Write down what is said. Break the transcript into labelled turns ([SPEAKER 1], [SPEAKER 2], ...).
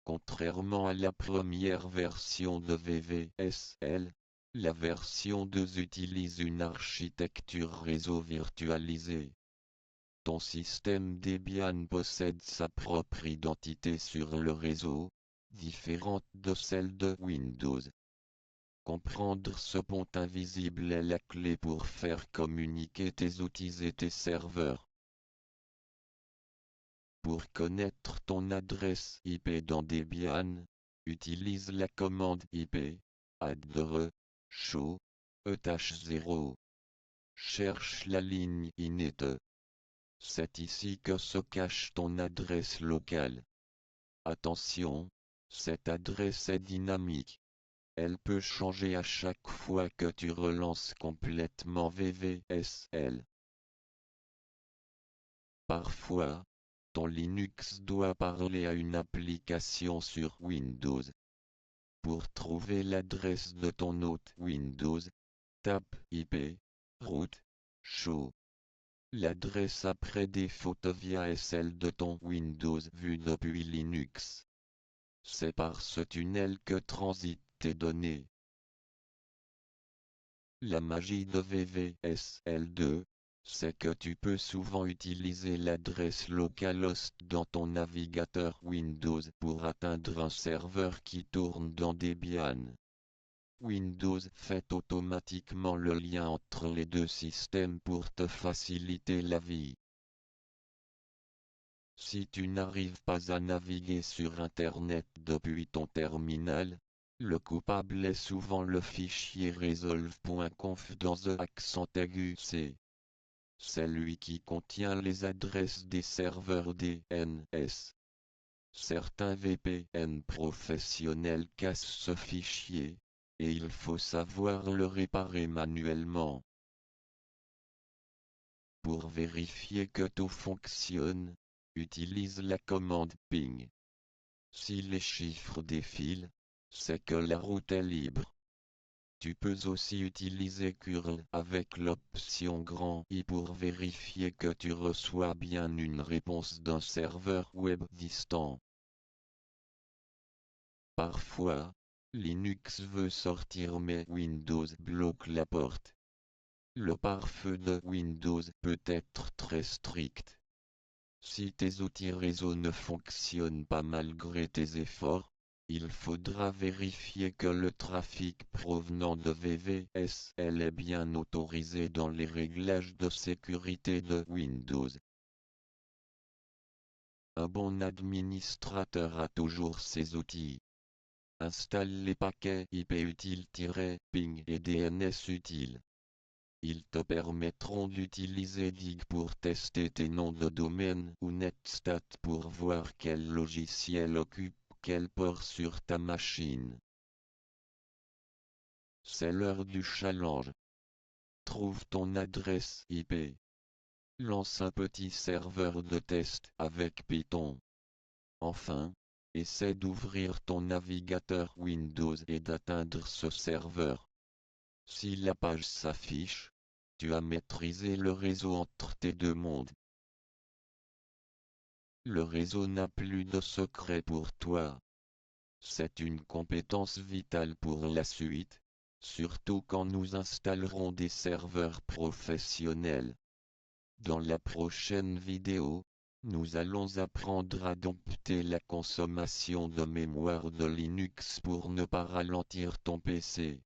[SPEAKER 1] Contrairement à la première version de VVSL, la version 2 utilise une architecture réseau virtualisée. Ton système Debian possède sa propre identité sur le réseau, différente de celle de Windows. Comprendre ce pont invisible est la clé pour faire communiquer tes outils et tes serveurs. Pour connaître ton adresse IP dans Debian, utilise la commande IP addr show eth0. Cherche la ligne init. C'est ici que se cache ton adresse locale. Attention, cette adresse est dynamique. Elle peut changer à chaque fois que tu relances complètement VVSL. Parfois, ton Linux doit parler à une application sur Windows. Pour trouver l'adresse de ton hôte Windows, tape IP root show. L'adresse après défaut devient est celle de ton Windows vu depuis Linux. C'est par ce tunnel que transitent tes données. La magie de VVSL2, c'est que tu peux souvent utiliser l'adresse localhost dans ton navigateur Windows pour atteindre un serveur qui tourne dans Debian. Windows fait automatiquement le lien entre les deux systèmes pour te faciliter la vie. Si tu n'arrives pas à naviguer sur Internet depuis ton terminal, le coupable est souvent le fichier resolve.conf dans un accent aigu C. C'est lui qui contient les adresses des serveurs DNS. Certains VPN professionnels cassent ce fichier, et il faut savoir le réparer manuellement. Pour vérifier que tout fonctionne, utilise la commande ping. Si les chiffres défilent, c'est que la route est libre. Tu peux aussi utiliser curl avec l'option grand I pour vérifier que tu reçois bien une réponse d'un serveur web distant. Parfois, Linux veut sortir mais Windows bloque la porte. Le pare-feu de Windows peut être très strict. Si tes outils réseau ne fonctionnent pas malgré tes efforts, il faudra vérifier que le trafic provenant de VVSL est bien autorisé dans les réglages de sécurité de Windows. Un bon administrateur a toujours ses outils. Installe les paquets IP utile-ping et DNS utile. Ils te permettront d'utiliser Dig pour tester tes noms de domaine ou Netstat pour voir quel logiciel occupe quel port sur ta machine. C'est l'heure du challenge. Trouve ton adresse IP. Lance un petit serveur de test avec Python. Enfin, essaie d'ouvrir ton navigateur Windows et d'atteindre ce serveur. Si la page s'affiche, tu as maîtrisé le réseau entre tes deux mondes. Le réseau n'a plus de secret pour toi. C'est une compétence vitale pour la suite, surtout quand nous installerons des serveurs professionnels. Dans la prochaine vidéo, nous allons apprendre à dompter la consommation de mémoire de Linux pour ne pas ralentir ton PC.